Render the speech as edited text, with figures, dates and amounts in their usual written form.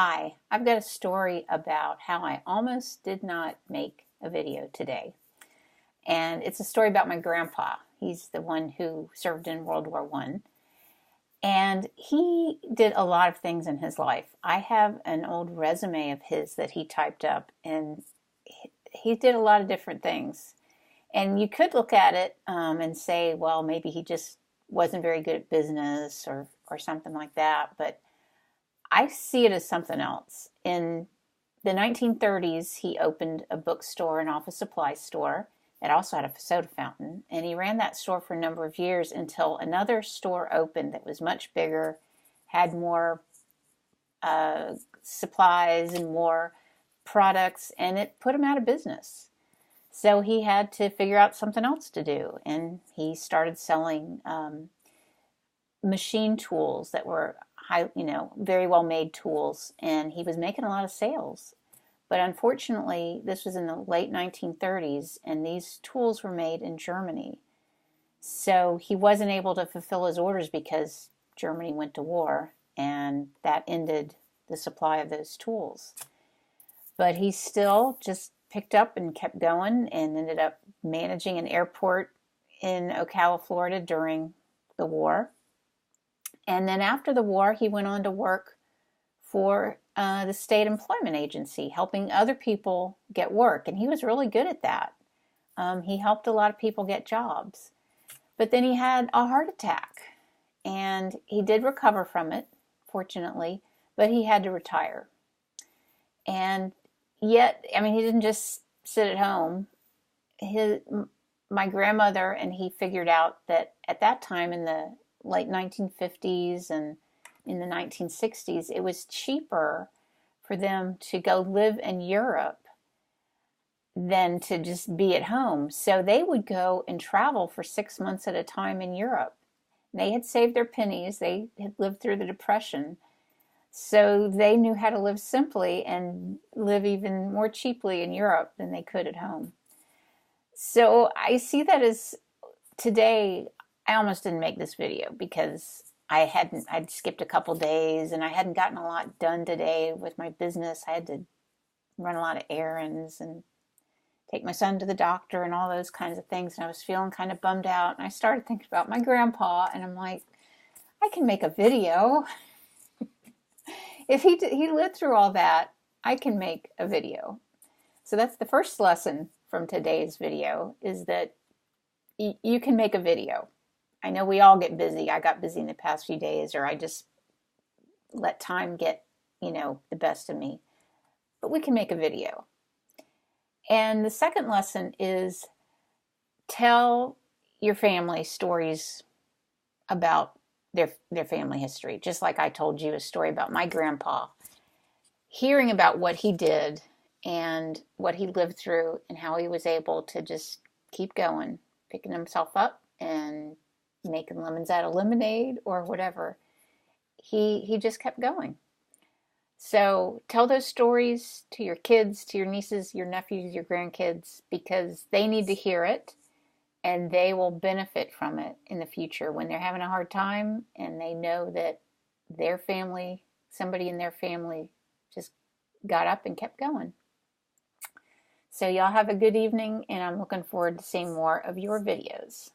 Hi, I've got a story about how I almost did not make a video today. And it's a story about my grandpa. He's the one who served in World War One, and he did a lot of things in his life. I have an old resume of his that he typed up, and he did a lot of different things. And you could look at it and say, well, maybe he just wasn't very good at business or something like that. But I see it as something else. In the 1930s, he opened a bookstore, an office supply store. It also had a soda fountain. And he ran that store for a number of years until another store opened that was much bigger, had more supplies and more products, and it put him out of business. So he had to figure out something else to do. And he started selling machine tools that were very well made tools, and he was making a lot of sales. But unfortunately, this was in the late 1930s, and these tools were made in Germany. So he wasn't able to fulfill his orders because Germany went to war, and that ended the supply of those tools. But he still just picked up and kept going and ended up managing an airport in Ocala, Florida during the war. And then after the war, he went on to work for the state employment agency, helping other people get work. And he was really good at that. He helped a lot of people get jobs. But then he had a heart attack. And he did recover from it, fortunately, but he had to retire. And yet, he didn't just sit at home. My grandmother and he figured out that at that time in the late 1950s and in the 1960s, it was cheaper for them to go live in Europe than to just be at home. So they would go and travel for 6 months at a time in Europe. They had saved their pennies. They had lived through the Depression. So they knew how to live simply and live even more cheaply in Europe than they could at home. So I see that as today. I almost didn't make this video because I'd skipped a couple days and I hadn't gotten a lot done today with my business. I had to run a lot of errands and take my son to the doctor and all those kinds of things. And I was feeling kind of bummed out. And I started thinking about my grandpa, and I'm like, I can make a video. If he lived through all that, I can make a video. So that's the first lesson from today's video, is that you can make a video. I know we all get busy. I got busy in the past few days, or I just let time get, the best of me. But we can make a video. And the second lesson is tell your family stories about their family history. Just like I told you a story about my grandpa. Hearing about what he did and what he lived through and how he was able to just keep going, picking himself up and making lemons out of lemonade or whatever. He just kept going. So tell those stories to your kids, to your nieces, your nephews, your grandkids, because they need to hear it and they will benefit from it in the future when they're having a hard time and they know that their family, somebody in their family just got up and kept going. So y'all have a good evening, and I'm looking forward to seeing more of your videos.